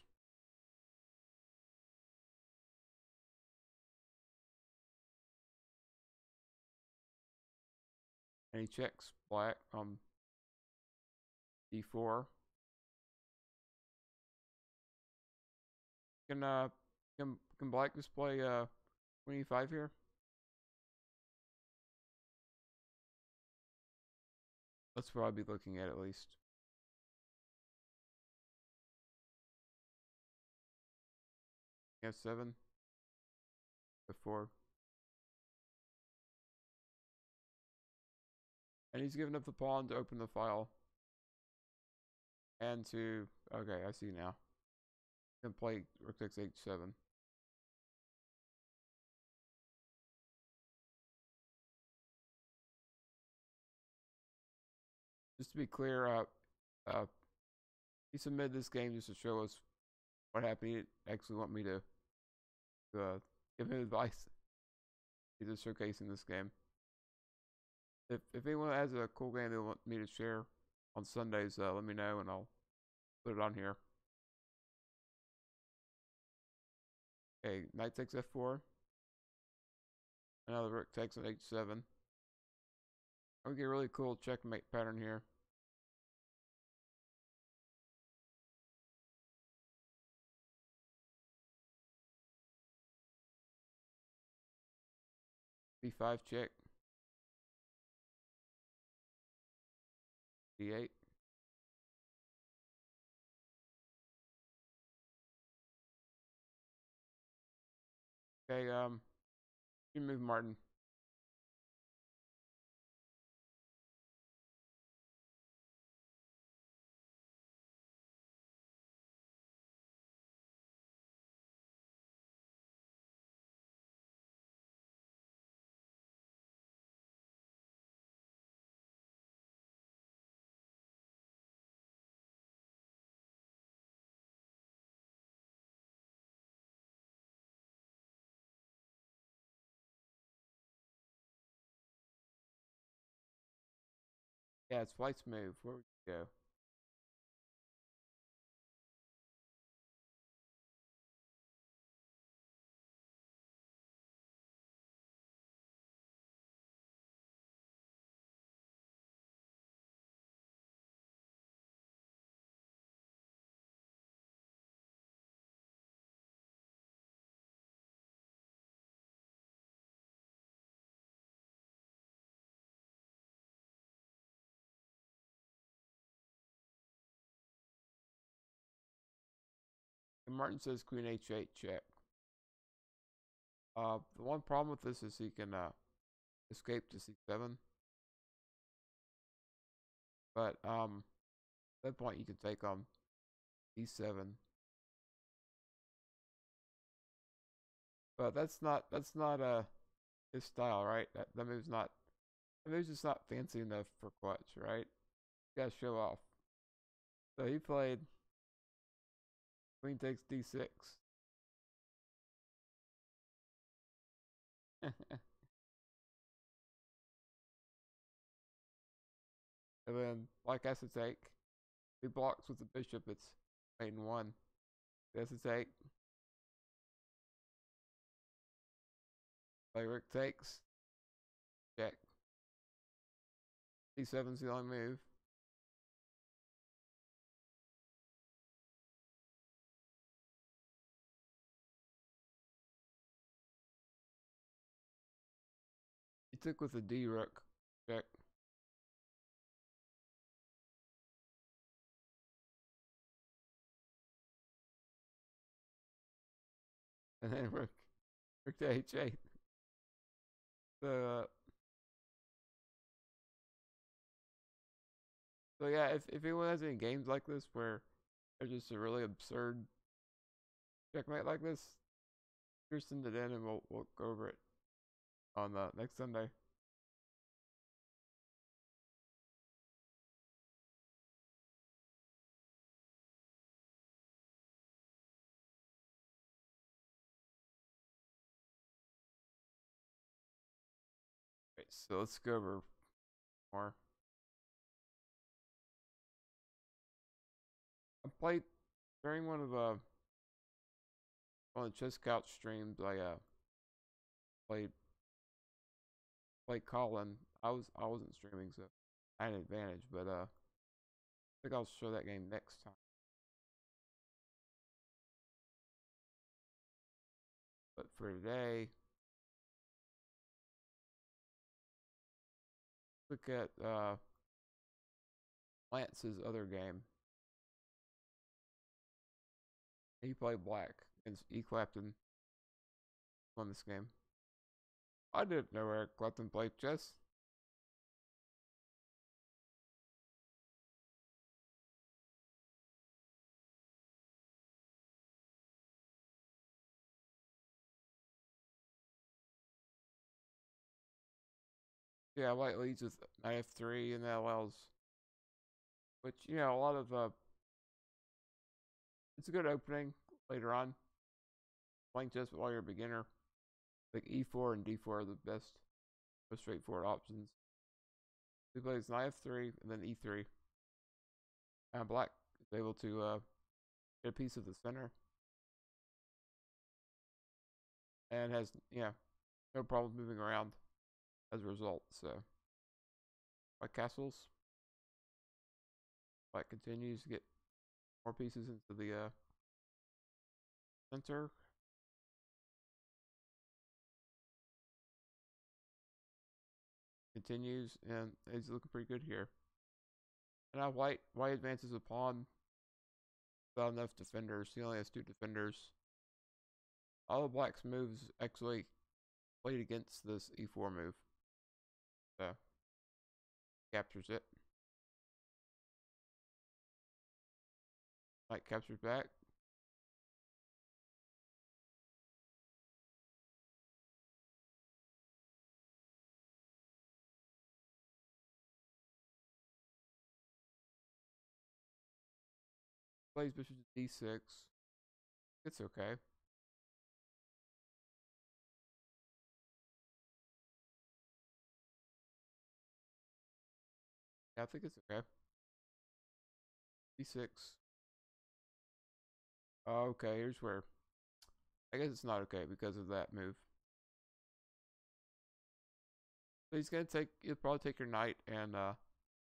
And he checks black on d4. Can black just play queen e5 here? That's what I'd be looking at least. F7. F4. And he's giving up the pawn to open the file. And to... Okay, I see now. Can play rook takes h7. Just to be clear, he submitted this game just to show us what happened. He didn't actually want me to give him advice. He's just showcasing this game. If anyone has a cool game they want me to share on Sundays, let me know and I'll put it on here. Okay, knight takes f4. Another rook takes an h7. We get a really cool checkmate pattern here. b5 check. d8. Okay, you move Martin. Yeah, it's White's move. Where would you go? And Martin says queen h8 check. The one problem with this is he can escape to c7. But at that point you can take on e7. But that's not his style, right? That move's just not fancy enough for clutch, right? You gotta show off. So he played queen takes d6. And then black has to take. He blocks with the bishop, it's mate in one. He has to take. Play rook takes. Check. d7's the only move. He took with a d rook. Check. And then rook to h8. So so yeah, if anyone has any games like this where there's just a really absurd checkmate like this, Just send it in and we'll go over it on next Sunday. Right, so let's go over more. I played during one of the Chess Couch streams. I played Colin. I wasn't streaming, so I had an advantage. But I think I'll show that game next time. But for today, look at Lance's other game. He played black against E. Clapton. Won this game. I didn't know Eric Clapton played chess. Yeah, white leads with knight f3, and that allows, which a lot of it's a good opening later on. Playing chess while you're a beginner, like e4 and d4 are the best, most straightforward options. He plays knight f3 and then e3, and black is able to get a piece of the center, and has no problem moving around as a result. So white castles. White continues to get more pieces into the center. Continues, and he's looking pretty good here. And now white advances a pawn without enough defenders. He only has 2 defenders. All of black's moves actually played against this e4 move. So captures it. White captures back. Plays bishop to d6. It's okay. Yeah, I think it's okay. d6. Okay, here's where I guess it's not okay because of that move. So he'll probably take your knight and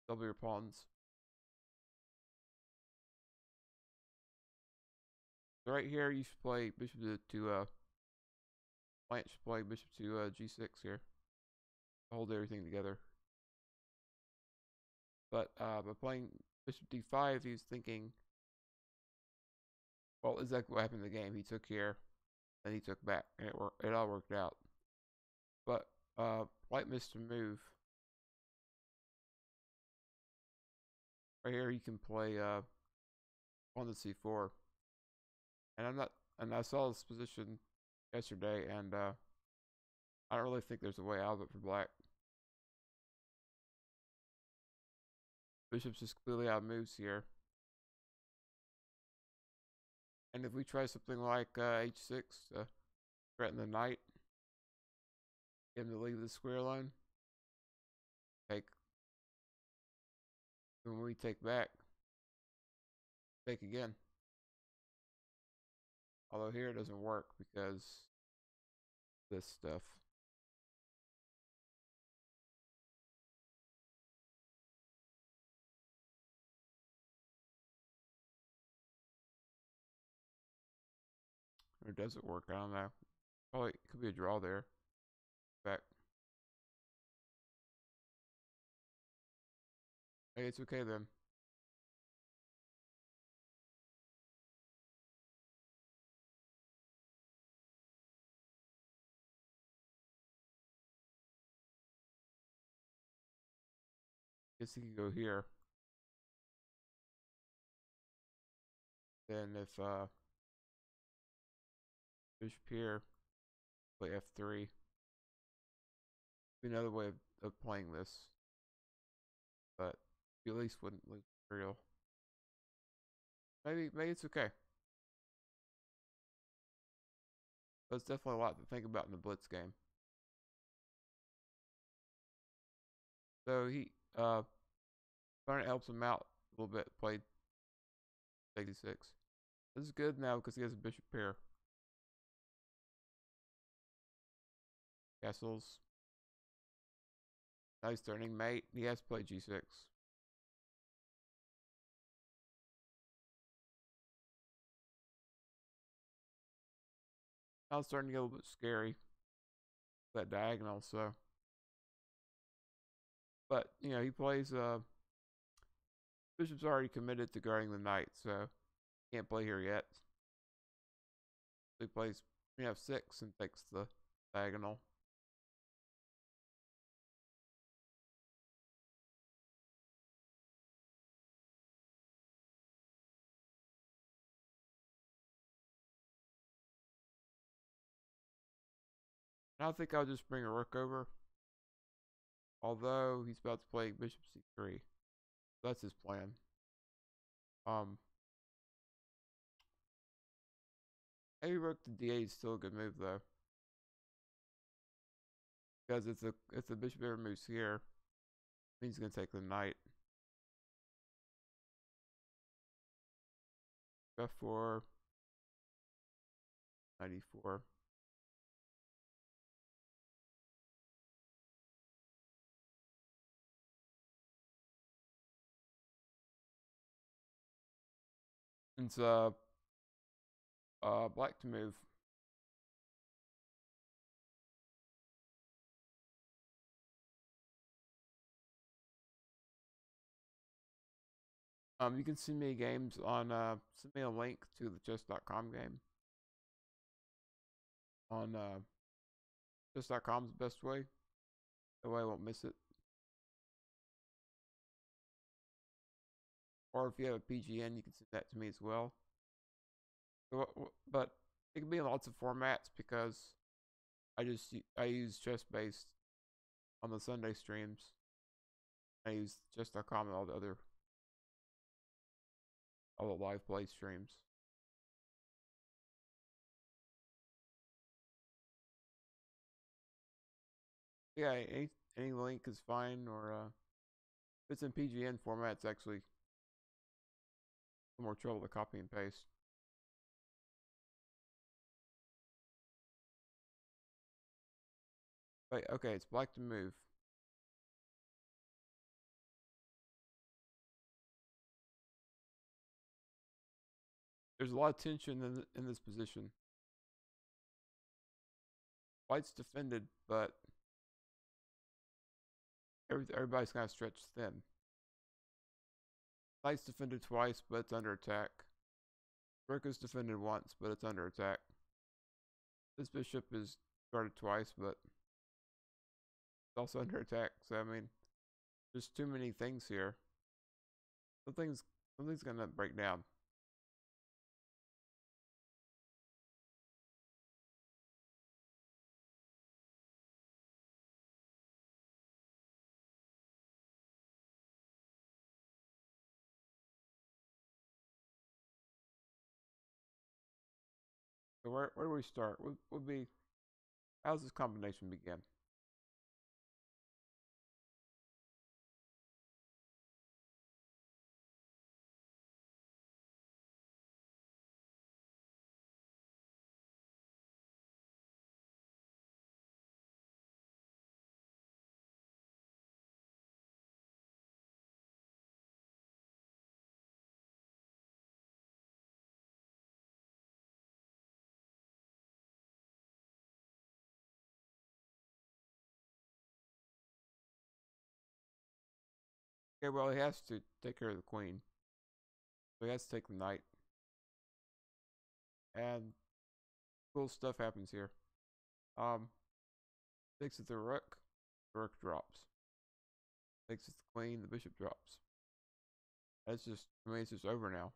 double your pawns. So right here, you should play bishop to White should play bishop to g6 here. Hold everything together. But by playing bishop d5, he's thinking, well, exactly what happened in the game. He took here, and he took back, and it all worked out. But white missed a move. Right here, he can play on the c4, and I saw this position yesterday, and I don't really think there's a way out of it for black. Bishop's just clearly out of moves here. And if we try something like h6 to threaten the knight, get him to leave the square line, take. When we take back, take again. Although here it doesn't work because this stuff. Or does it work? I don't know. Probably could be a draw there. Back. Hey, it's okay then. Guess he can go here. Then if bishop here, Play f3. Another way of playing this, but you at least wouldn't lose material. Maybe it's okay. But it's definitely a lot to think about in the blitz game. So he opponent helps him out a little bit. Played 86. This is good now because he has a bishop pair. Castles. Now he's turning mate. He has played g6. Now it's starting to get a little bit scary. That diagonal, so. But, you know, he plays, bishop's already committed to guarding the knight, so can't play here yet. So he plays f6 and takes the diagonal. And I think I'll just bring a rook over. Although he's about to play bishop c3. That's his plan. Maybe rook to d8 is still a good move though. Because if the bishop ever moves here, it means he's gonna take the knight. f4, 94. It's black to move. You can send me games on send me a link to the chess.com game. On chess.com is the best way. That way I won't miss it. Or if you have a PGN, you can send that to me as well. But it can be in lots of formats because I use chess-based on the Sunday streams. I use chess.com and all the live play streams. Yeah, any link is fine, or if it's in PGN format, it's actually more trouble to copy and paste. Wait, okay, it's black to move. There's a lot of tension in this position. White's defended, but everybody's kind of stretched thin. Knight's defended twice, but it's under attack. Rook is defended once, but it's under attack. This bishop is guarded twice, but it's also under attack. So I mean, there's too many things here. Something's gonna break down. So where do we start? Would be, how's this combination begin? Okay, well, he has to take care of the queen. So he has to take the knight. And cool stuff happens here. Takes it the rook drops. Takes it the queen, the bishop drops. That's just, I mean, it's just over now.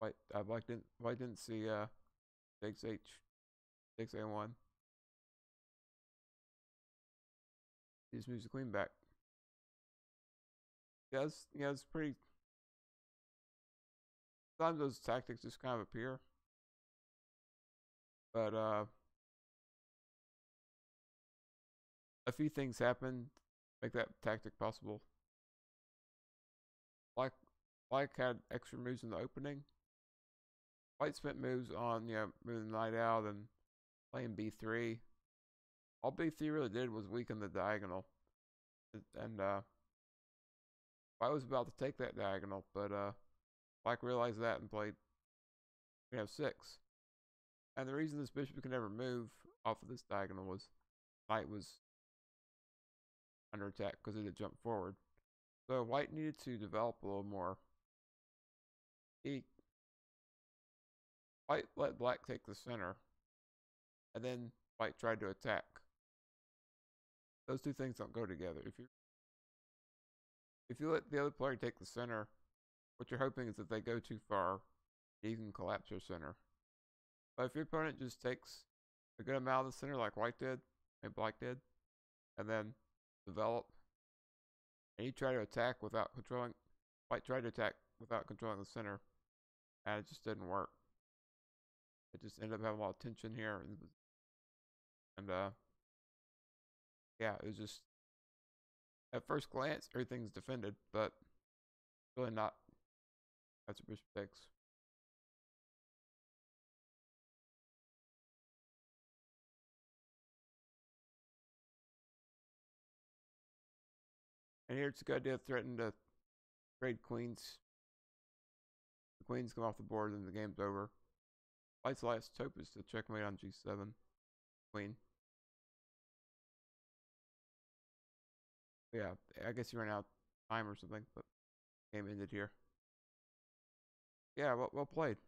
White didn't see takes H, takes A1. He just moves the queen back. Yeah, it's pretty. Sometimes those tactics just kind of appear, but a few things happen make that tactic possible. Like Black had extra moves in the opening. White spent moves on moving the knight out and playing b3. All b3 really did was weaken the diagonal, and White was about to take that diagonal, but Black realized that and played queen f6. And the reason this bishop could never move off of this diagonal was Knight was under attack because it had jumped forward. So White needed to develop a little more. White let Black take the center, and then White tried to attack. Those two things don't go together. If you let the other player take the center, what you're hoping is that they go too far, you can collapse your center. But if your opponent just takes a good amount of the center like White did, and Black did, and then develop, and you try to attack without controlling, White tried to attack without controlling the center, and it just didn't work. It just ended up having a lot of tension here, and yeah, it was just at first glance everything's defended, but really not. That's what bishop takes. And here Tsukude threatened to trade queens. The queens come off the board and the game's over. White's last hope is to checkmate on g7. Queen. Yeah, I guess you ran out of time or something, but game ended here. Yeah, well played.